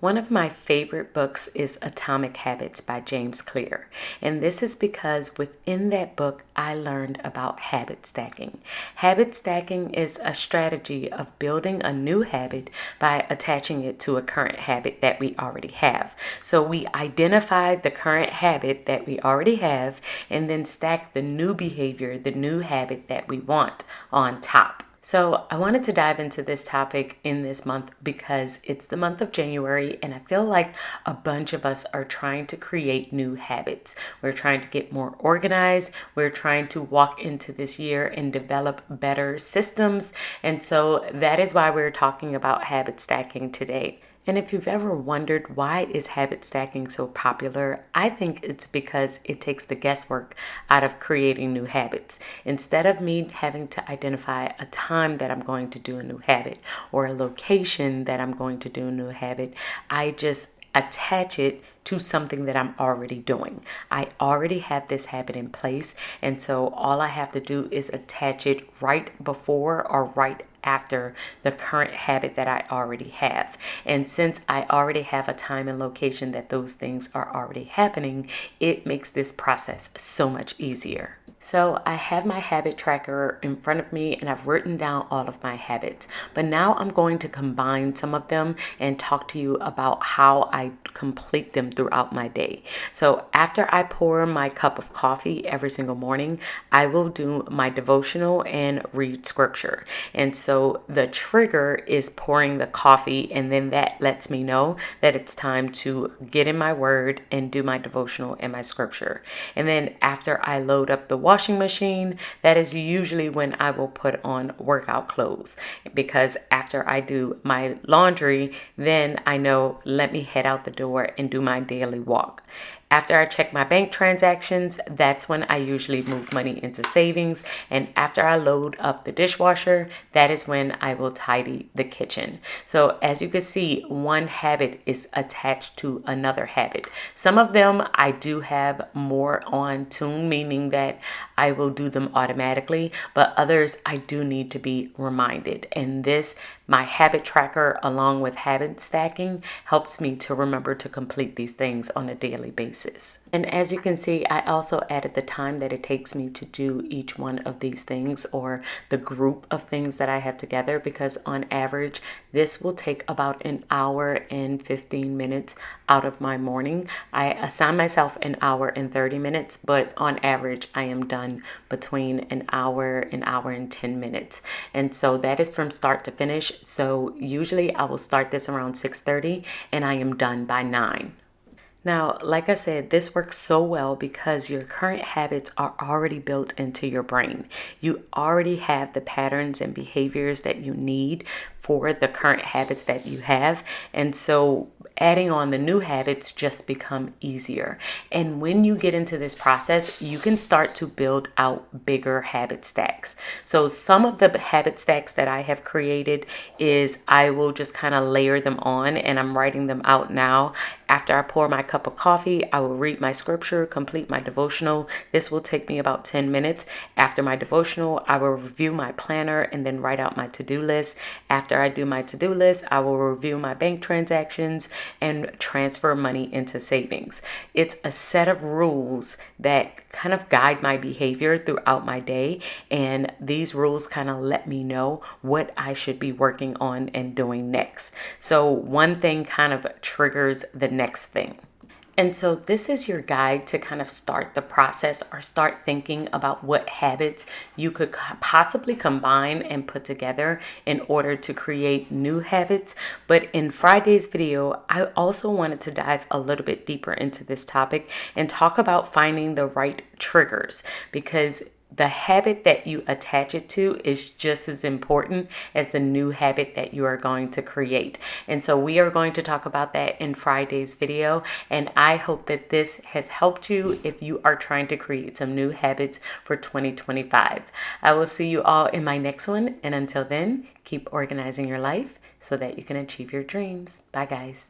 One of my favorite books is Atomic Habits by James Clear. And this is because within that book, I learned about habit stacking. Habit stacking is a strategy of building a new habit by attaching it to a current habit that we already have. So we identify the current habit that we already have and then stack the new behavior, the new habit that we want on top. So I wanted to dive into this topic in this month because it's the month of January and I feel like a bunch of us are trying to create new habits. We're trying to get more organized. We're trying to walk into this year and develop better systems. And so that is why we're talking about habit stacking today. And if you've ever wondered why is habit stacking so popular, I think it's because it takes the guesswork out of creating new habits. Instead of me having to identify a time that I'm going to do a new habit or a location that I'm going to do a new habit, I just attach it to something that I'm already doing. I already have this habit in place, and so all I have to do is attach it right before or right after the current habit that I already have. And since I already have a time and location that those things are already happening, it makes this process so much easier. So I have my habit tracker in front of me and I've written down all of my habits. But now I'm going to combine some of them and talk to you about how I complete them throughout my day. So after I pour my cup of coffee every single morning, I will do my devotional and read scripture. And so the trigger is pouring the coffee, and then that lets me know that it's time to get in my word and do my devotional and my scripture. And then after I load up the washing machine, that is usually when I will put on workout clothes, because after I do my laundry, then I know, let me head out the door and do my daily walk. After I check my bank transactions, that's when I usually move money into savings. And after I load up the dishwasher, that is when I will tidy the kitchen. So as you can see, one habit is attached to another habit. Some of them I do have more on tune, meaning that I will do them automatically, but others I do need to be reminded. And this, my habit tracker, along with habit stacking, helps me to remember to complete these things on a daily basis. And as you can see, I also added the time that it takes me to do each one of these things, or the group of things that I have together, because on average, this will take about an hour and 15 minutes out of my morning. I assign myself an hour and 30 minutes, but on average, I am done between an hour and 10 minutes. And so that is from start to finish. So usually I will start this around 6:30 and I am done by 9. Now, like I said, this works so well because your current habits are already built into your brain. You already have the patterns and behaviors that you need for the current habits that you have. And so adding on the new habits just become easier. And when you get into this process, you can start to build out bigger habit stacks. So some of the habit stacks that I have created is I will just kind of layer them on, and I'm writing them out now. After I pour my cup of coffee, I will read my scripture, complete my devotional. This will take me about 10 minutes. After my devotional, I will review my planner and then write out my to-do list. After I do my to-do list, I will review my bank transactions and transfer money into savings. It's a set of rules that kind of guide my behavior throughout my day. And these rules kind of let me know what I should be working on and doing next. So one thing kind of triggers the next thing. And so this is your guide to kind of start the process or start thinking about what habits you could possibly combine and put together in order to create new habits. But in Friday's video, I also wanted to dive a little bit deeper into this topic and talk about finding the right triggers, because the habit that you attach it to is just as important as the new habit that you are going to create. And so we are going to talk about that in Friday's video. And I hope that this has helped you if you are trying to create some new habits for 2025. I will see you all in my next one. And until then, keep organizing your life so that you can achieve your dreams. Bye, guys.